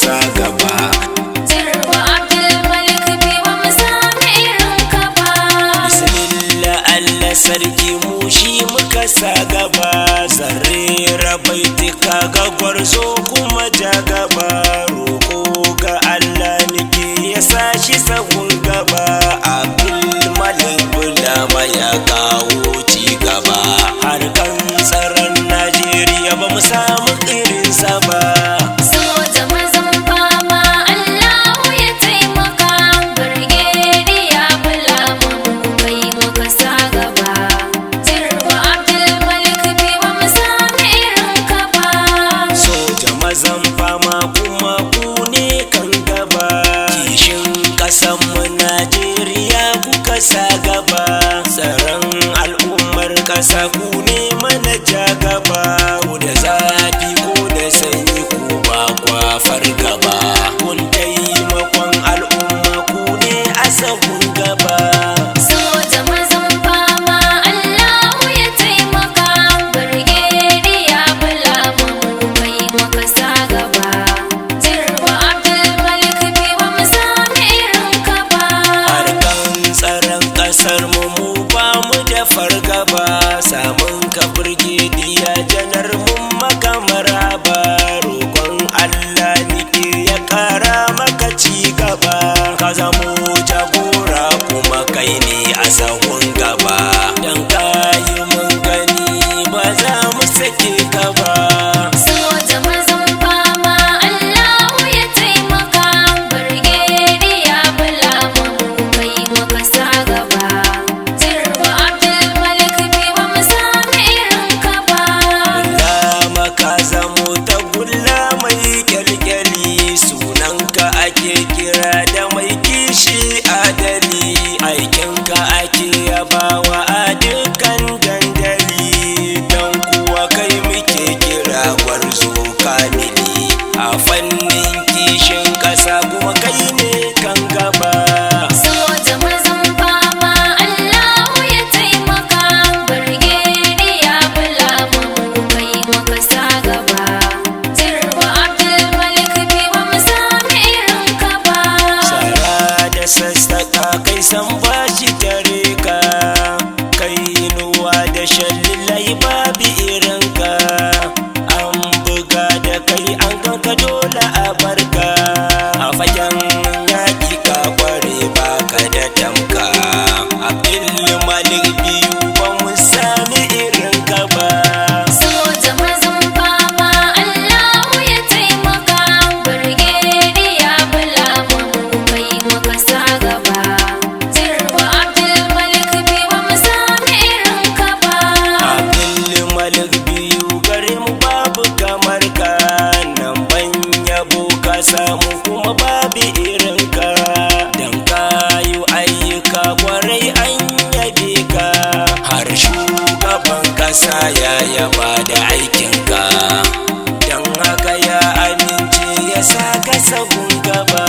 sa gaba. Jirwa Abdulmalik bai wa mu sami irin ka ba. Bismillah Allah sarki mu shi muka sa gaba. Zarrera baitika ga gwarzo kuma ja gaba. Roko ga Allah nake ya sa shi sahun gaba. Abdulmalik Bulama ya kawo ci gaba. Harkan tsaron Najeriya ba mu samu irinsa ba. Soja mazan fama Allahu ya taimaka. Birgediya Bulama mu kai muka sa gaba. Jirwa Abdulmalik bai wa mu sami irin ka ba. Soja mazan fama kuma ku ne kan gaba. Kishin ƙasanmu Najeriya kuka sa gaba. Tsaron al'ummar ƙasa ku ne mana ja gaba. Ku da zafi ko da sanyi ku ba kwa fargaba. Kun taimakon al'umma ku ne a sahun gaba. Soja mazan fama Allahu ya taimaka. Birgediya Bulama mu kai muka sa gaba. Jirwa Abdulmalik bai wa mu sami irin ka ba. Harkan tsaron ƙasar mu ba mu da fargaba. Samun ka birgediya janar mun maka maraba. Roƙon Allah nike ya ƙara maka ci gaba. Ka zamo jagora kuma kai ne a sahun gaba. Dan kayi mun gani ba za mu sake ka ba. Soja mazan fama Allahu ya taimaka. Birgediya Bulama mu kai muka sa gaba. Jirwa Abdulmalik bai wa mu sami irin ka ba. Bulama ka zamo ta gulla mai kyalkyali. Sunanka ake kira da mai kishi adali. Aikinka ake yabawa a dukkan dandali. Don kuwa kai muke kira gwarzo kamili. A fannin kishin ƙasa kuma kai ne kan gaba. Soja mazan fama Allahu ya taimaka. Birgediya Bulama mu kai muka sa gaba. Jirwa Abdulmalik bai wa mu sami irin ka ba. Sara da sassaƙa kai san bashi tare ka. Kai nuwa da shallilai babu irinka. An buga da kai an ganka dole a barka. A fagen yaƙi ka kware baka da tamka. Abdulmalik biyu ba mu sami irinka ba. Soja mazan fama Allahu ya taimaka. Birgediya Bulama mu kai muka sa gaba. Jirwa Abdulmalik bai wa mu sami irin ka ba. Abdulmalik biyu gare mu babu kamar ka. Nan ban yabo ka samu kuma babu irinka. Dan kayu ayyuka kwarai an yabe ka. Har shugaban ƙasa ya yaba da aikinka. Dan haka ya amince ya saka sahun gaba.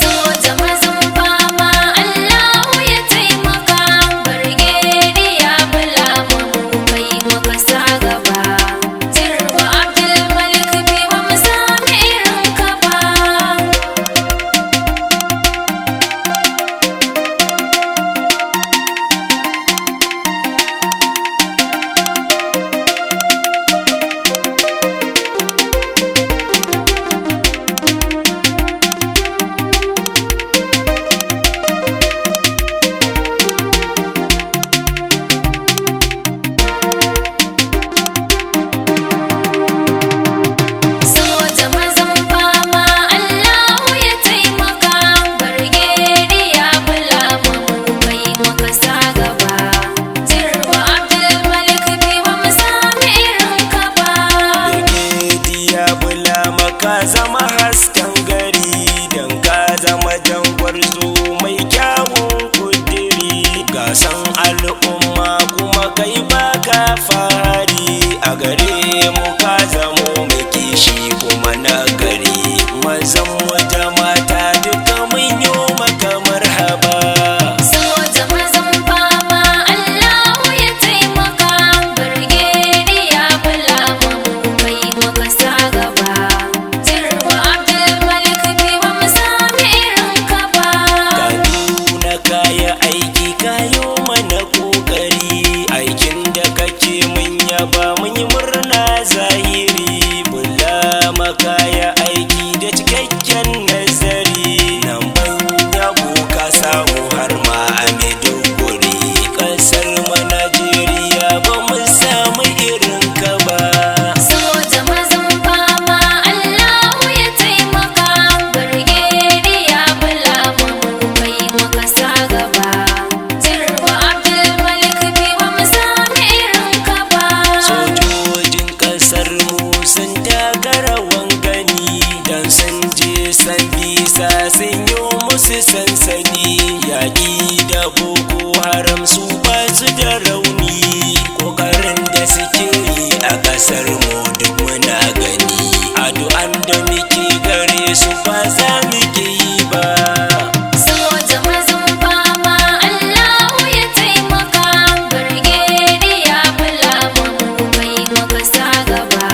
Soja mazan fama Allahu ya taimaka. Birgediya Bulama mu kai muka sa gaba. Jirwa Abdulmalik bai wa mu sami irin ka ba. isa sun yi musu sansani, yaƙi da boko haram su ba su da rauni, ƙoƙarin da suke yi a ƙasar mu duk muna gani, addu'an da muke gare su ba za mu ke yi ba. Soja mazan fama Allahu ya taimaka, Birgediya Bulama mu kai maka sa gaba,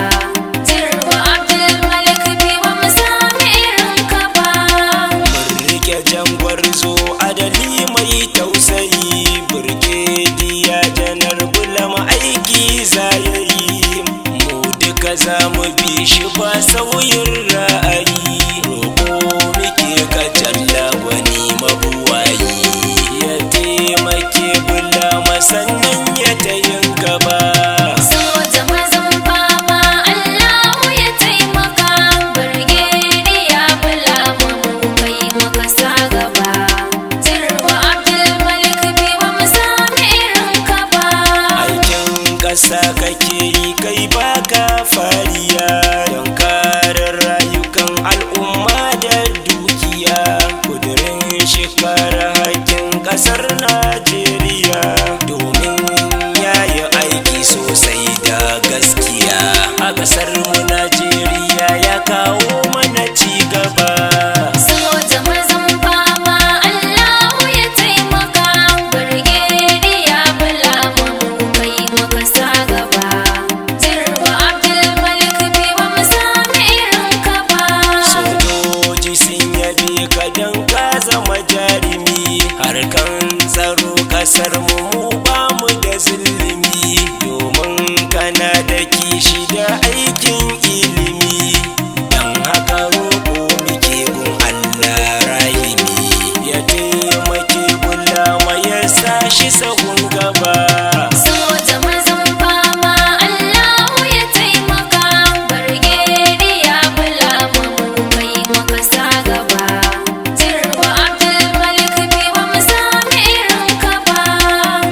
Jirwa Abdulmalik bai ba mu sami irin ka ba. Mun rike jangwarzo adali mai tausayi, Birgediya Janar Bulama aiki za ya yi, mu duka za mu bi shi ba sauyin ra'ayi, roƙo muke ka jalla wani mabuwayi, ya taimake Bulama sannan ya tayin gaba. Soja mazan fama Allahu ya taimaka, Birgediya Bulama mu kai maka sa gaba, Jirwa Abdulmalik bai ba mu sami irin ka ba. Aikin ƙasa kake yi kai baka fariya, don kare rayukan al'umma da dukiya, kudirin shekara haƙƙin ƙasar Najeriya, domin yayi aiki sosai da gaskiya a ƙasar mu Najeriya, ya kawo mana ci gaba. Soja mazan fama Allahu ya taimaka, Birgediya Bulama mu kai maka sa gaba, Jirwa Abdulmalik bai ba mu sami irin ka ba. Sojoji sun yabe ka don ka zama jarumi, harkan tsaro ƙasar mu ba mu da zulumi, domin kana da kishi da aikin ilimi, don haka roƙo muke gun Allah rahimi, ya taimake Bulama ya sa shi sahun gaba. Soja mazan fama Allahu ya taimaka, Birgediya Bulama mu kai maka sa gaba, Jirwa Abdulmalik bai ba mu sami irin ka ba.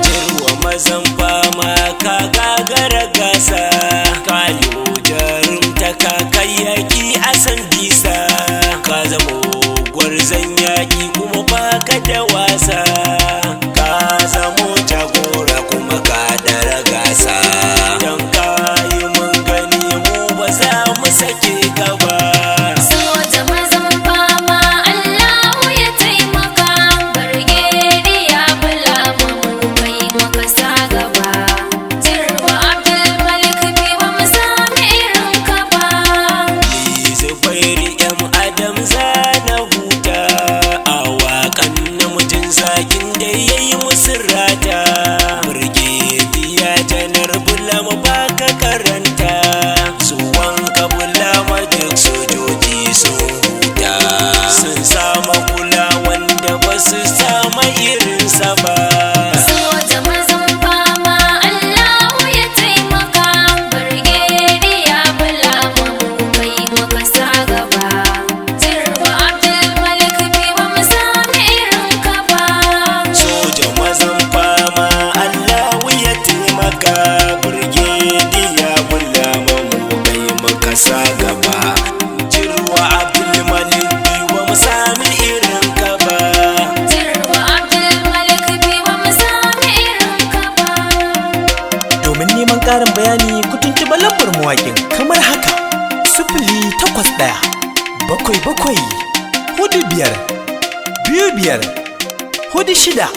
Jirwa mazan fama ka gagara gasa, kayo jarumta ka kai yaƙi a san bisa, ka zamo gwarzon yaƙi kuma baka da wasa, ka zamo jagora kuma ka ɗara gasa, don kayi mun gani mu ba za mu sake ka ba. Soja mazan fama Allahu ya taimaka, Birgediya Bulama mu kai maka sa gaba, Jirwa Abdulmalik bai ba mu sami irin ka ba. Ni Zubairu M. Adam zana huta, a waƙan namijin zagin da ya yi musu rata, Birgediya Janar Bulama baka karanta, zuwan ka Bulama duk sojoji sun huta, sun sama kula wanda ba su sama irinsa ba. Soja mazan fama Allahu ya taimaka, Birgediya Bulama mu kai maka sa gaba, Jirwa Abdulmalik bai ba mu sami irin ka ba. Soja mazan fama Allahu ya taimaka, Birgediya Bulama mu kai maka sa gaba, Jirwa Abdulmalik wa mu sami irin ka ba. Jirwa Abdulmalik bai ba mu sami irin ka ba. Domin neman ƙarin bayani ku tuntuɓi lambar mawaƙin kamar haka: 081 777 45 25 46.